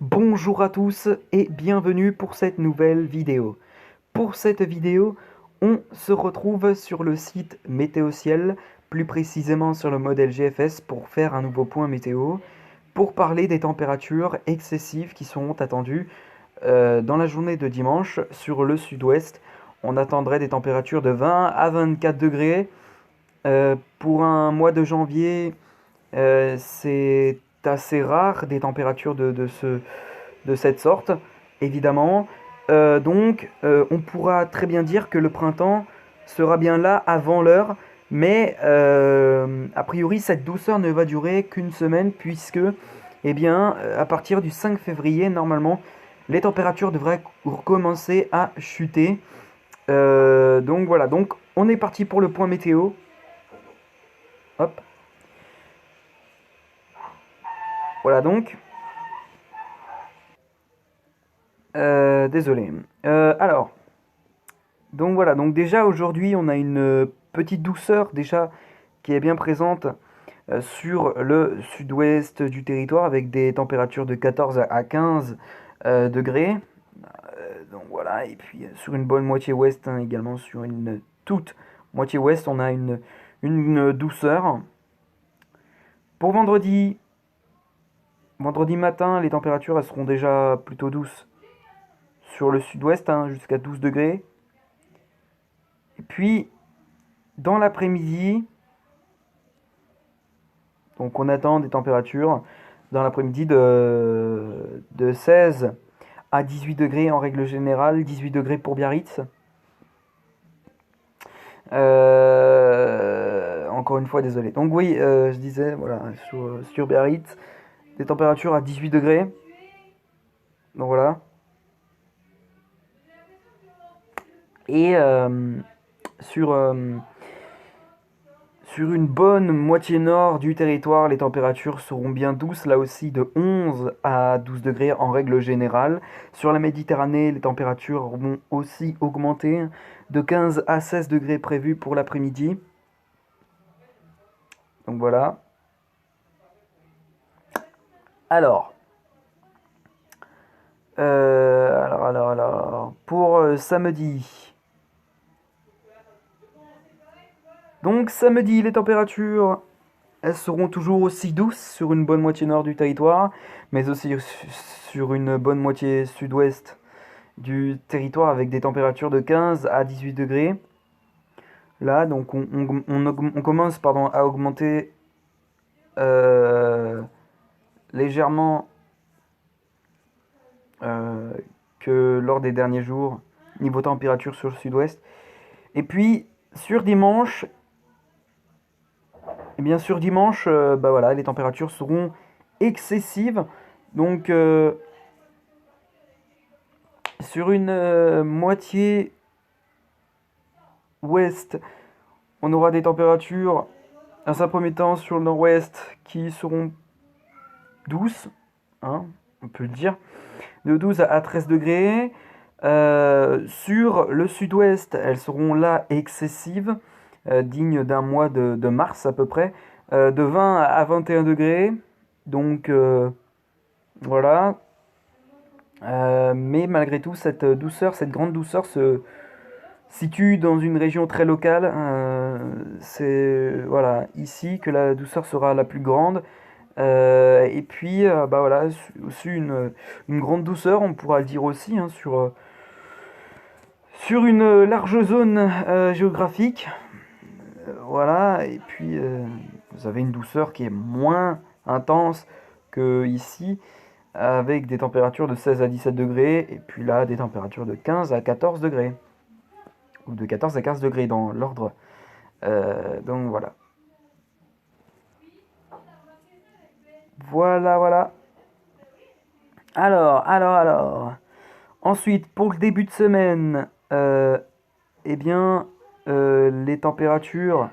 Bonjour à tous et bienvenue pour cette nouvelle vidéo. Pour cette vidéo, on se retrouve sur le site Météo Ciel, plus précisément sur le modèle GFS pour faire un nouveau point météo, pour parler des températures excessives qui seront attendues dans la journée de dimanche sur le sud-ouest. On attendrait des températures de 20 à 24 degrés. Pour un mois de janvier, c'est assez rare des températures de cette sorte, évidemment. On pourra très bien dire que le printemps sera bien là avant l'heure, mais a priori, cette douceur ne va durer qu'une semaine, puisque, à partir du 5 février, normalement, les températures devraient commencer à chuter. Donc voilà, donc on est parti pour le point météo. Hop, voilà donc. Désolé. Alors, donc voilà, donc déjà aujourd'hui on a une petite douceur déjà qui est bien présente sur le sud-ouest du territoire avec des températures de 14 à 15 degrés. Donc voilà, et puis sur une bonne moitié ouest hein, également, sur une toute moitié ouest, on a une douceur. Pour vendredi matin, les températures elles seront déjà plutôt douces sur le sud-ouest, hein, jusqu'à 12 degrés. Et puis dans l'après-midi, donc on attend des températures dans l'après-midi de 16 à 18 degrés en règle générale, 18 degrés pour Biarritz. Encore une fois, désolé. Donc oui, je disais, voilà, sur Biarritz, des températures à 18 degrés. Donc voilà. Et sur, sur une bonne moitié nord du territoire, les températures seront bien douces, là aussi de 11 à 12 degrés en règle générale. Sur la Méditerranée, les températures vont aussi augmenter, de 15 à 16 degrés prévus pour l'après-midi. Donc voilà. Alors, pour samedi. Donc samedi, les températures, elles seront toujours aussi douces sur une bonne moitié nord du territoire, mais aussi sur une bonne moitié sud-ouest du territoire avec des températures de 15 à 18 degrés. Là, donc on commence pardon, à augmenter euh, légèrement euh, que lors des derniers jours, niveau température sur le sud-ouest. Et puis sur dimanche, et bien sur dimanche, bah voilà, les températures seront excessives. Donc sur une moitié ouest, on aura des températures, dans un premier temps sur le nord-ouest, qui seront douces, hein, on peut le dire, de 12 à 13 degrés. Sur le sud-ouest, elles seront là excessives, dignes d'un mois de mars à peu près, de 20 à 21 degrés. Donc voilà. Mais malgré tout, cette douceur, cette grande douceur se situe dans une région très locale. C'est voilà, ici que la douceur sera la plus grande. Et puis, bah voilà, aussi une grande douceur, on pourra le dire aussi, hein, sur une large zone géographique. Voilà, et puis vous avez une douceur qui est moins intense que ici, avec des températures de 16 à 17 degrés, et puis là, des températures de 15 à 14 degrés, ou de 14 à 15 degrés dans l'ordre. Donc voilà. Voilà, voilà. Alors. Ensuite, pour le début de semaine, eh bien, les températures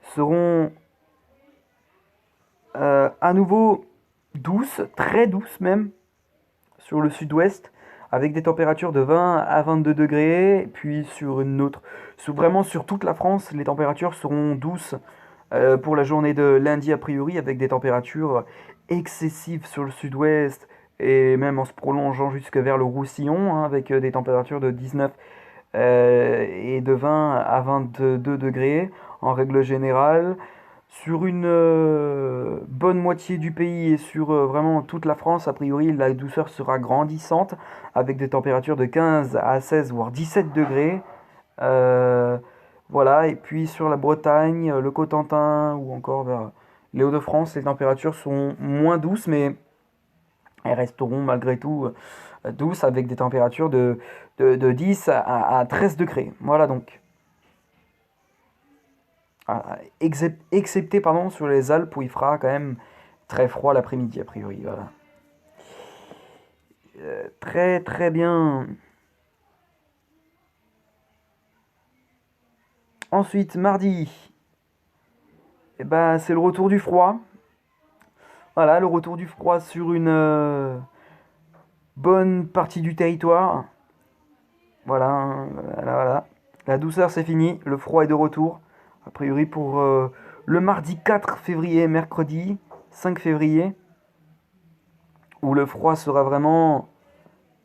seront à nouveau douces, très douces même, sur le sud-ouest, avec des températures de 20 à 22 degrés. Puis sur une autre, vraiment sur toute la France, les températures seront douces pour la journée de lundi a priori, avec des températures excessives sur le sud-ouest et même en se prolongeant jusque vers le Roussillon, hein, avec des températures de 19 et de 20 à 22 degrés en règle générale. Sur une bonne moitié du pays et sur vraiment toute la France, a priori, la douceur sera grandissante avec des températures de 15 à 16 voire 17 degrés. Euh, voilà, et puis sur la Bretagne, le Cotentin ou encore vers les Hauts-de-France, les températures sont moins douces, mais elles resteront malgré tout douces avec des températures de 10 à 13 degrés. Voilà donc. Excepté pardon, sur les Alpes où il fera quand même très froid l'après-midi a priori. Voilà. Très très bien. Ensuite, mardi, eh ben, c'est le retour du froid. Voilà, le retour du froid sur une bonne partie du territoire. Voilà, voilà. La douceur, c'est fini. Le froid est de retour. A priori pour le mardi 4 février, mercredi 5 février, où le froid sera vraiment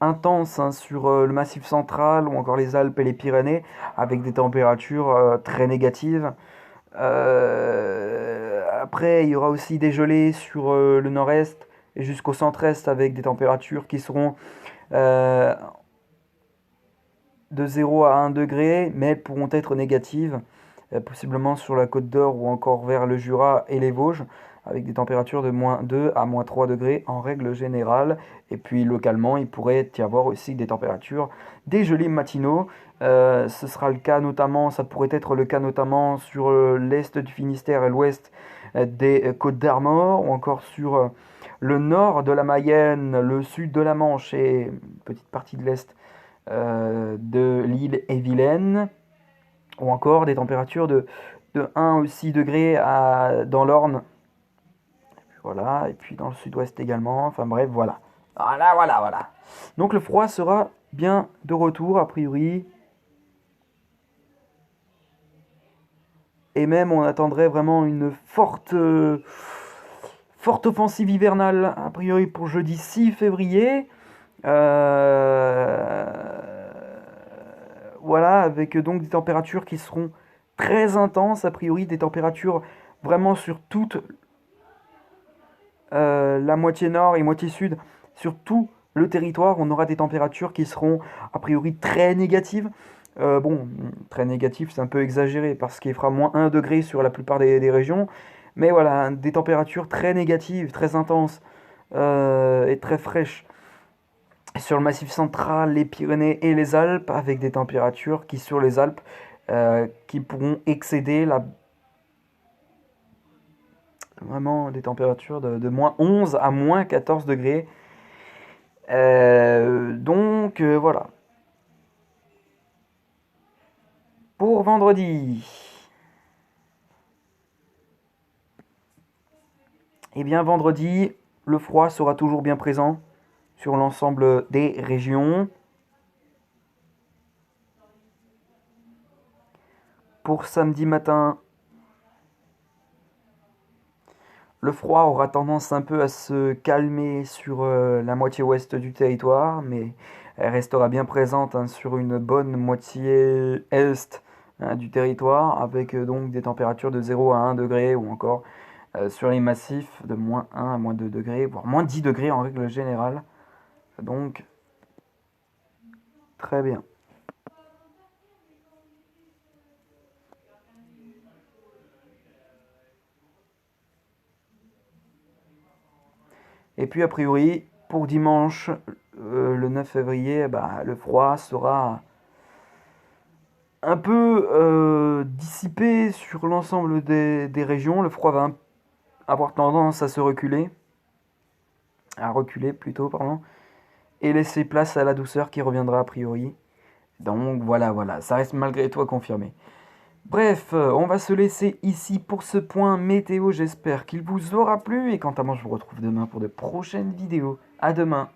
intense, hein, sur le Massif central ou encore les Alpes et les Pyrénées, avec des températures très négatives. Après, il y aura aussi des gelées sur le nord-est et jusqu'au centre-est, avec des températures qui seront euh, de 0 à 1 degré, mais elles pourront être négatives, possiblement sur la Côte d'Or ou encore vers le Jura et les Vosges, avec des températures de moins 2 à moins 3 degrés en règle générale. Et puis localement, il pourrait y avoir aussi des températures, des gelés matinaux. Ce sera le cas notamment, ça pourrait être le cas notamment sur l'est du Finistère et l'ouest des Côtes d'Armor, ou encore sur le nord de la Mayenne, le sud de la Manche et une petite partie de l'est de l'île et Vilaine, ou encore des températures de 1 ou 6 degrés dans l'Orne. Voilà, et puis dans le sud-ouest également, enfin bref, voilà. Voilà. Donc le froid sera bien de retour, a priori. Et même, on attendrait vraiment une forte offensive hivernale, a priori pour jeudi 6 février. Voilà, avec donc des températures qui seront très intenses, a priori, des températures vraiment sur toute la moitié nord et moitié sud, sur tout le territoire. On aura des températures qui seront a priori très négatives. Bon, très négatif, c'est un peu exagéré parce qu'il fera moins 1 degré sur la plupart des régions. Mais voilà, des températures très négatives, très intenses et très fraîches sur le Massif central, les Pyrénées et les Alpes, avec des températures qui, sur les Alpes, qui pourront excéder vraiment des températures de moins 11 à moins 14 degrés. Donc, voilà. Pour vendredi, eh bien vendredi, le froid sera toujours bien présent sur l'ensemble des régions. Pour samedi matin, le froid aura tendance un peu à se calmer sur la moitié ouest du territoire, mais elle restera bien présente, hein, sur une bonne moitié est, hein, du territoire, avec donc des températures de 0 à 1 degré, ou encore sur les massifs de moins 1 à moins 2 degrés, voire moins 10 degrés en règle générale. Donc, très bien. Et puis a priori, pour dimanche, le 9 février, bah, le froid sera un peu dissipé sur l'ensemble des régions. Le froid va avoir tendance à reculer plutôt, pardon, et laisser place à la douceur qui reviendra a priori. Donc voilà, ça reste malgré tout à confirmer. Bref, on va se laisser ici pour ce point météo. J'espère qu'il vous aura plu. Et quant à moi, je vous retrouve demain pour de prochaines vidéos. À demain.